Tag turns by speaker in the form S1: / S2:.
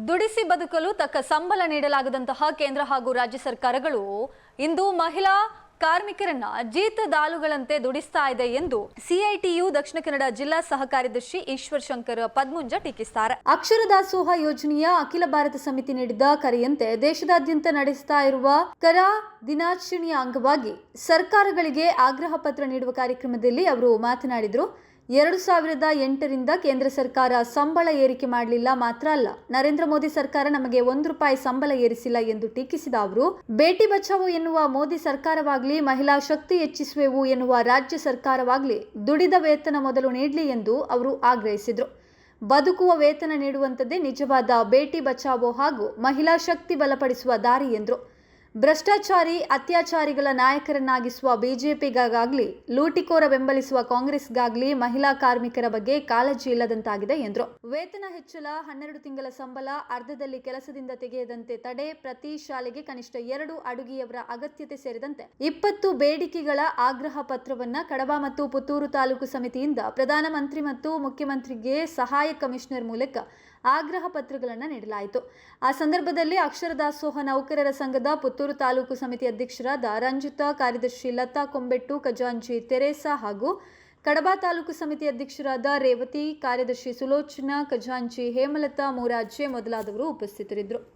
S1: ದುಡಿಸಿ ಬದುಕಲು ತಕ್ಕ ಸಂಬಳ ನೀಡಲಾಗದಂತಹ ಕೇಂದ್ರ ಹಾಗೂ ರಾಜ್ಯ ಸರ್ಕಾರಗಳು ಇಂದು ಮಹಿಳಾ ಕಾರ್ಮಿಕರನ್ನ ಜೀತದಾಳುಗಳಂತೆ ದುಡಿಸ್ತಾ ಇದೆ ಎಂದು ಸಿಐಟಿಯು ದಕ್ಷಿಣ ಕನ್ನಡ ಜಿಲ್ಲಾ ಸಹ ಕಾರ್ಯದರ್ಶಿ ಈಶ್ವರ್ ಶಂಕರ್ ಪದ್ಮುಂಜ ಟೀಕಿಸಿದ್ದಾರೆ. ಅಕ್ಷರ ದಾಸೋಹ ಯೋಜನೆಯ ಅಖಿಲ ಭಾರತ ಸಮಿತಿ ನೀಡಿದ ಕರೆಯಂತೆ ದೇಶದಾದ್ಯಂತ ನಡೆಸ್ತಾ ಇರುವ ಕರ ದಿನಾಚರಣೆಯ ಅಂಗವಾಗಿ ಸರ್ಕಾರಗಳಿಗೆ ಆಗ್ರಹ ಪತ್ರ ನೀಡುವ ಕಾರ್ಯಕ್ರಮದಲ್ಲಿ ಅವರು ಮಾತನಾಡಿದರು. 2008ರಿಂದ ಕೇಂದ್ರ ಸರ್ಕಾರ ಸಂಬಳ ಏರಿಕೆ ಮಾಡಲಿಲ್ಲ, ಮಾತ್ರ ಅಲ್ಲ ನರೇಂದ್ರ ಮೋದಿ ಸರ್ಕಾರ ನಮಗೆ ₹1 ಸಂಬಳ ಏರಿಸಿಲ್ಲ ಎಂದು ಟೀಕಿಸಿದ ಅವರು, ಬೇಟಿ ಬಚಾವೋ ಎನ್ನುವ ಮೋದಿ ಸರ್ಕಾರವಾಗಲಿ, ಮಹಿಳಾ ಶಕ್ತಿ ಹೆಚ್ಚಿಸುವೆವು ಎನ್ನುವ ರಾಜ್ಯ ಸರ್ಕಾರವಾಗಲಿ ದುಡಿದ ವೇತನ ಮೊದಲು ನೀಡಲಿ ಎಂದು ಅವರು ಆಗ್ರಹಿಸಿದರು. ಬದುಕುವ ವೇತನ ನೀಡುವಂಥದ್ದೇ ನಿಜವಾದ ಬೇಟಿ ಬಚಾವೋ ಹಾಗೂ ಮಹಿಳಾ ಶಕ್ತಿ ಬಲಪಡಿಸುವ ದಾರಿ ಎಂದರು. ಭ್ರಷ್ಟಾಚಾರಿ ಅತ್ಯಾಚಾರಿಗಳ ನಾಯಕರನ್ನಾಗಿಸುವ ಬಿಜೆಪಿಗಾಗಲಿ, ಲೂಟಿಕೋರ ಬೆಂಬಲಿಸುವ ಕಾಂಗ್ರೆಸ್ಗಾಗಲಿ ಮಹಿಳಾ ಕಾರ್ಮಿಕರ ಬಗ್ಗೆ ಕಾಳಜಿ ಇಲ್ಲದಂತಾಗಿದೆ ಎಂದರು. ವೇತನ ಹೆಚ್ಚಳ, 12 ತಿಂಗಳ ಸಂಬಳ, ಅರ್ಧದಲ್ಲಿ ಕೆಲಸದಿಂದ ತೆಗೆಯದಂತೆ ತಡೆ, ಪ್ರತಿ ಶಾಲೆಗೆ ಕನಿಷ್ಠ 2 ಅಡುಗೆಯವರ ಅಗತ್ಯತೆ ಸೇರಿದಂತೆ 20 ಬೇಡಿಕೆಗಳ ಆಗ್ರಹ ಪತ್ರವನ್ನ ಕಡಬ ಮತ್ತು ಪುತ್ತೂರು ತಾಲೂಕು ಸಮಿತಿಯಿಂದ ಪ್ರಧಾನಮಂತ್ರಿ ಮತ್ತು ಮುಖ್ಯಮಂತ್ರಿಗೆ ಸಹಾಯಕ ಕಮಿಷನರ್ ಮೂಲಕ ಆಗ್ರಹ ಪತ್ರಗಳನ್ನು ನೀಡಲಾಯಿತು. ಆ ಸಂದರ್ಭದಲ್ಲಿ ಅಕ್ಷರ ದಾಸೋಹ ನೌಕರರ ಸಂಘದ ಪುತ್ತೂರು ತಾಲೂಕು ಸಮಿತಿ ಅಧ್ಯಕ್ಷರಾದ ರಂಜಿತಾ, ಕಾರ್ಯದರ್ಶಿ ಲತಾ ಕೊಂಬೆಟ್ಟು, ಖಜಾಂಚಿ ತೆರೇಸಾ ಹಾಗೂ ಕಡಬ ತಾಲೂಕು ಸಮಿತಿ ಅಧ್ಯಕ್ಷರಾದ ರೇವತಿ, ಕಾರ್ಯದರ್ಶಿ ಸುಲೋಚನಾ, ಖಜಾಂಚಿ ಹೇಮಲತಾ, ಮೂರಾಜೆ ಮೊದಲಾದವರು ಉಪಸ್ಥಿತರಿದ್ದರು.